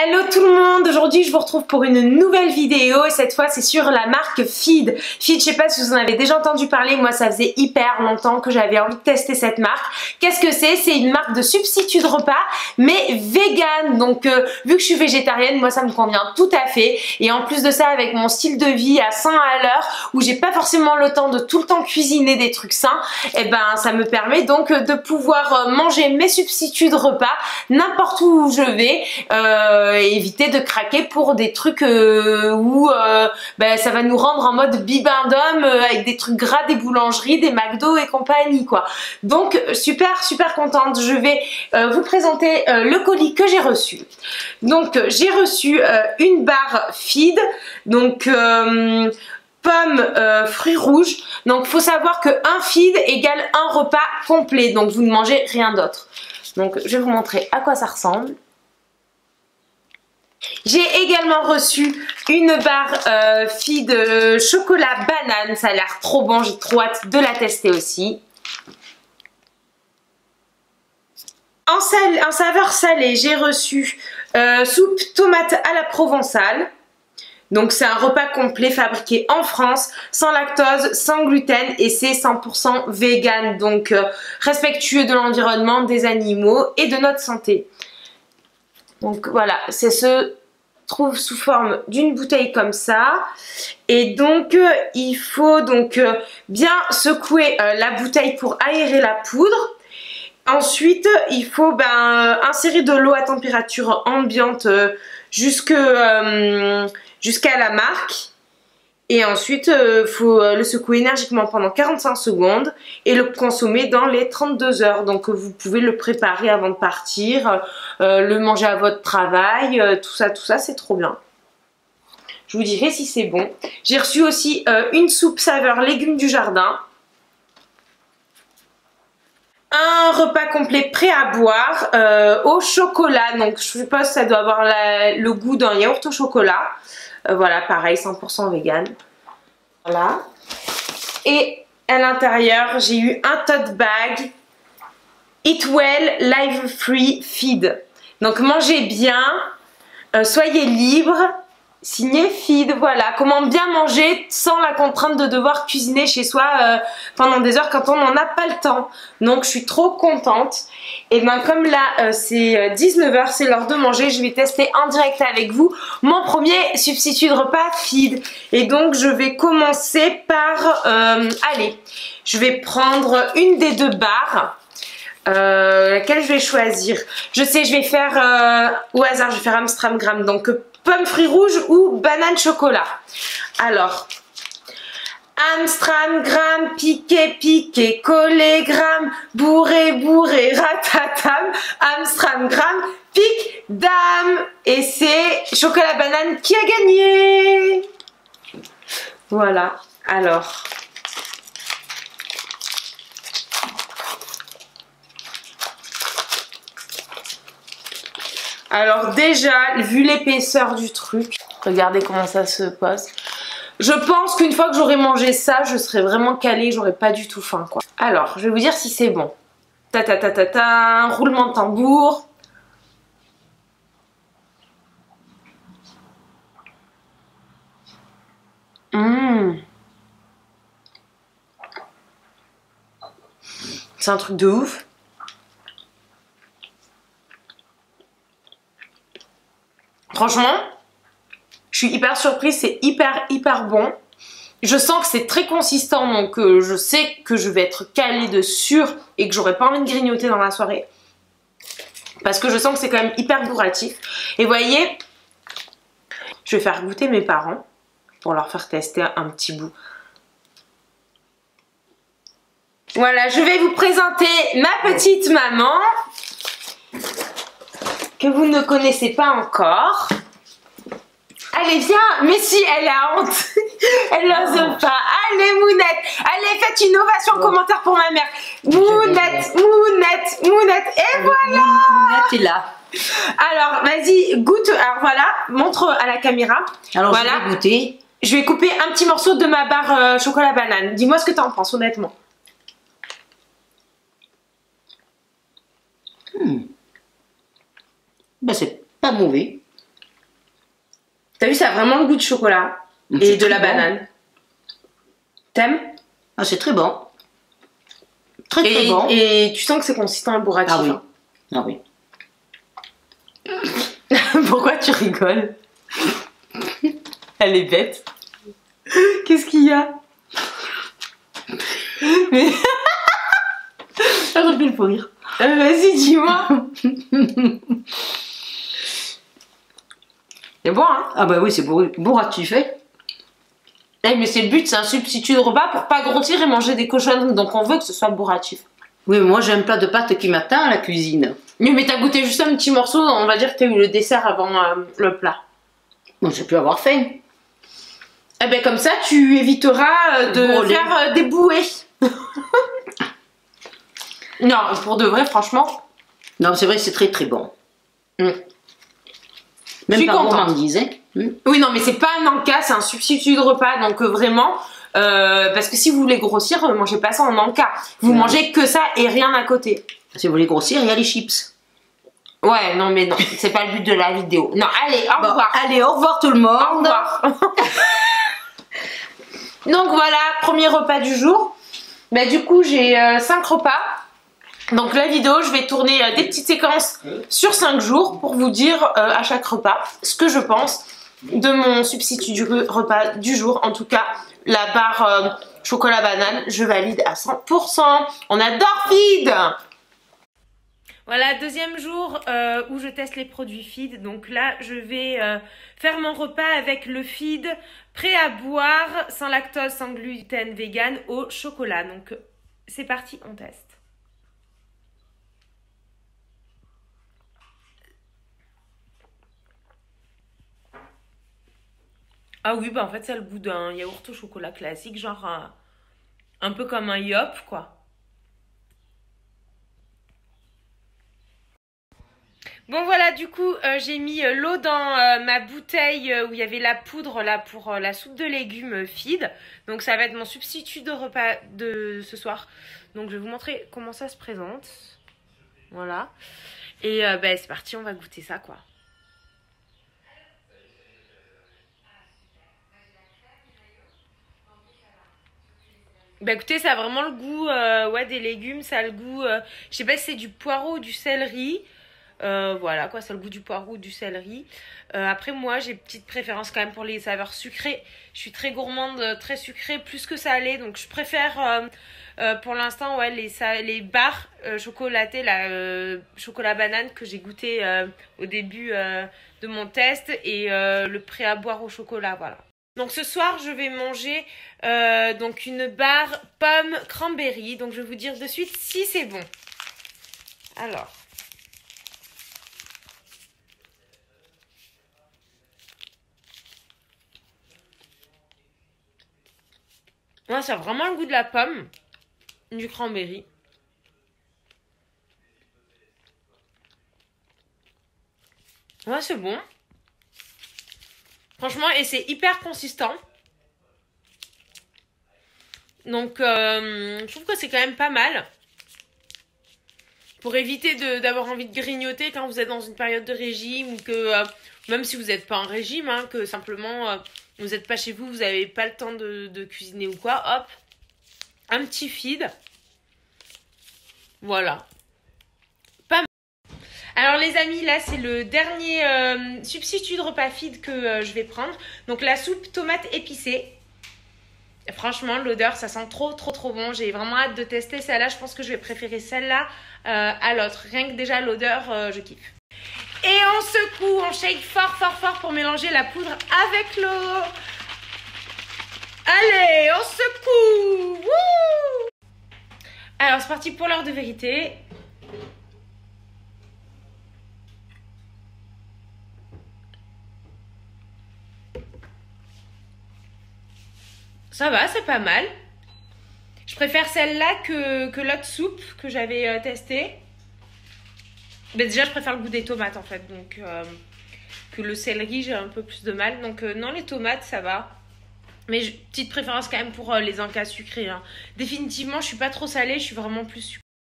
Hello tout le monde, aujourd'hui je vous retrouve pour une nouvelle vidéo et cette fois c'est sur la marque Feed. Feed, je sais pas si vous en avez déjà entendu parler, moi ça faisait hyper longtemps que j'avais envie de tester cette marque. Qu'est-ce que c'est? C'est une marque de substitut de repas mais vegan, donc vu que je suis végétarienne, moi ça me convient tout à fait. Et en plus de ça, avec mon style de vie à 100 à l'heure, où j'ai pas forcément le temps de tout le temps cuisiner des trucs sains, et ben ça me permet donc de pouvoir manger mes substituts de repas n'importe où je vais. Et éviter de craquer pour des trucs où ça va nous rendre en mode bibendum avec des trucs gras des boulangeries, des McDo et compagnie quoi. Donc super contente. Je vais vous présenter le colis que j'ai reçu. Donc j'ai reçu une barre Feed, donc pommes, fruits rouges. Donc faut savoir que un feed égale un repas complet, donc vous ne mangez rien d'autre. Donc je vais vous montrer à quoi ça ressemble. J'ai également reçu une barre Feed chocolat banane, ça a l'air trop bon, j'ai trop hâte de la tester aussi. En saveur salée, j'ai reçu soupe tomate à la provençale. Donc c'est un repas complet fabriqué en France, sans lactose, sans gluten et c'est 100% vegan, donc respectueux de l'environnement, des animaux et de notre santé. Donc voilà, c'est ce trouve sous forme d'une bouteille comme ça. Et donc il faut donc bien secouer la bouteille pour aérer la poudre. Ensuite il faut insérer de l'eau à température ambiante jusqu'à la marque. Et ensuite, il faut le secouer énergiquement pendant 45 secondes et le consommer dans les 32 heures. Donc vous pouvez le préparer avant de partir, le manger à votre travail, tout ça c'est trop bien. Je vous dirai si c'est bon. J'ai reçu aussi une soupe saveur légumes du jardin. Un repas complet prêt à boire au chocolat. Donc je suppose que ça doit avoir le goût d'un yaourt au chocolat. Voilà, pareil, 100% vegan. Voilà. Et à l'intérieur, j'ai eu un tote bag Eat Well Live Free Feed. Donc mangez bien, soyez libre. Signé Feed, voilà, comment bien manger sans la contrainte de devoir cuisiner chez soi pendant des heures quand on n'en a pas le temps. Donc je suis trop contente. Et ben comme là c'est 19 h, c'est l'heure de manger, je vais tester en direct avec vous mon premier substitut de repas Feed. Et donc je vais commencer par, allez, je vais prendre une des deux barres. Laquelle je vais choisir? Je sais, je vais faire au hasard, je vais faire Amstramgram, donc pomme fruits rouges ou banane chocolat. Alors, Amstramgram, piqué, collé, gramme, bourré, ratatam, Amstramgram, pique, dame. Et c'est chocolat banane qui a gagné. Voilà, alors. Alors déjà, vu l'épaisseur du truc, regardez comment ça se pose. Je pense qu'une fois que j'aurai mangé ça, je serai vraiment calée, j'aurai pas du tout faim quoi. Alors, je vais vous dire si c'est bon. Ta ta ta ta ta, roulement de tambour. C'est un truc de ouf. Franchement, je suis hyper surprise, c'est hyper bon. Je sens que c'est très consistant, donc je sais que je vais être calée de sûr et que j'aurai pas envie de grignoter dans la soirée. Parce que je sens que c'est quand même hyper bourratif. Et vous voyez, je vais faire goûter mes parents pour leur faire tester un petit bout. Voilà, je vais vous présenter ma petite maman que vous ne connaissez pas encore. Allez, viens. Mais si, elle a honte. Elle n'ose pas. Allez, Mounette. Allez, faites une ovation en commentaire pour ma mère. Mounette. Et voilà. Mounette est là. Alors, vas-y, goûte. Alors voilà, montre à la caméra. Alors, voilà. je vais goûter. Je vais couper un petit morceau de ma barre chocolat banane. Dis-moi ce que tu en penses, honnêtement. Ben, c'est pas mauvais. T'as vu, ça a vraiment le goût de chocolat et de la banane. T'aimes? Ah, c'est très bon. Très bon. Et tu sens que c'est consistant et bourratif. Ah oui. Hein. Ah oui. Pourquoi tu rigoles? Elle est bête. Qu'est-ce qu'il y a? Mais... J'aurais pu le faut rire. Vas-y, dis-moi. C'est bon, hein? Ah bah oui, c'est bourratif, hein. Eh, mais c'est le but, c'est un substitut de repas pour pas grossir et manger des cochonneries. Donc on veut que ce soit bourratif. Oui, mais moi j'ai un plat de pâtes qui m'attend à la cuisine. Mais t'as goûté juste un petit morceau, on va dire que t'as eu le dessert avant le plat. Bon, j'ai pu avoir faim. Eh ben comme ça, tu éviteras de faire des bouées. Non, pour de vrai, franchement. Non, c'est vrai, c'est très très bon. Mm. Même pas gourmandise, hein. Oui, non, mais c'est pas un encas, c'est un substitut de repas. Donc vraiment, parce que si vous voulez grossir, mangez pas ça en encas. Vous mangez que ça et rien à côté. Si vous voulez grossir, il y a les chips. Ouais, non, mais non, c'est pas le but de la vidéo. Non, allez, au revoir. Allez, au revoir tout le monde. Au revoir. Donc voilà, premier repas du jour. Bah, du coup, j'ai 5 repas. Donc la vidéo, je vais tourner des petites séquences sur 5 jours pour vous dire à chaque repas ce que je pense de mon substitut du repas du jour. En tout cas, la barre chocolat banane, je valide à 100%. On adore Feed! Voilà, deuxième jour où je teste les produits Feed. Donc là, je vais faire mon repas avec le Feed prêt à boire, sans lactose, sans gluten, vegan, au chocolat. Donc c'est parti, on teste. Ah oui, bah en fait, ça a le goût d'un yaourt au chocolat classique, genre un peu comme un Yop, quoi. Bon voilà, du coup, j'ai mis l'eau dans ma bouteille où il y avait la poudre là pour la soupe de légumes Feed. Donc ça va être mon substitut de repas de ce soir. Donc je vais vous montrer comment ça se présente. Voilà. Et bah, c'est parti, on va goûter ça, quoi. Bah écoutez, ça a vraiment le goût ouais, des légumes, ça a le goût, je sais pas si c'est du poireau ou du céleri. Voilà quoi, ça a le goût du poireau ou du céleri. Après moi j'ai petite préférence quand même pour les saveurs sucrées. Je suis très gourmande, très sucrée, plus que salée. Donc je préfère pour l'instant ouais, les barres chocolatées, chocolat banane que j'ai goûté au début de mon test. Et le prêt à boire au chocolat, voilà. Donc ce soir je vais manger donc une barre pomme cranberry. Donc je vais vous dire de suite si c'est bon. Alors. Ouais, ça a vraiment le goût de la pomme, du cranberry. Ouais, c'est bon. Franchement, et c'est hyper consistant. Donc, je trouve que c'est quand même pas mal. Pour éviter d'avoir envie de grignoter quand vous êtes dans une période de régime ou que, même si vous n'êtes pas en régime, hein, que simplement vous n'êtes pas chez vous, vous n'avez pas le temps de cuisiner ou quoi, hop, un petit Feed. Voilà. Pas mal. Alors les amis, là c'est le dernier substitut de repas Feed que je vais prendre. Donc la soupe tomate épicée. Franchement, l'odeur, ça sent trop bon. J'ai vraiment hâte de tester celle-là. Je pense que je vais préférer celle-là à l'autre. Rien que déjà l'odeur, je kiffe. Et on secoue, on shake fort pour mélanger la poudre avec l'eau. Allez, on secoue. Wouh! Alors, c'est parti pour l'heure de vérité. Ça va, c'est pas mal. Je préfère celle-là que l'autre soupe que j'avais testée. Mais déjà, je préfère le goût des tomates en fait. Donc, que le céleri, j'ai un peu plus de mal. Donc, non, les tomates, ça va. Mais petite préférence quand même pour les encas sucrés. Hein. Définitivement, je suis pas trop salée, je suis vraiment plus sucrée.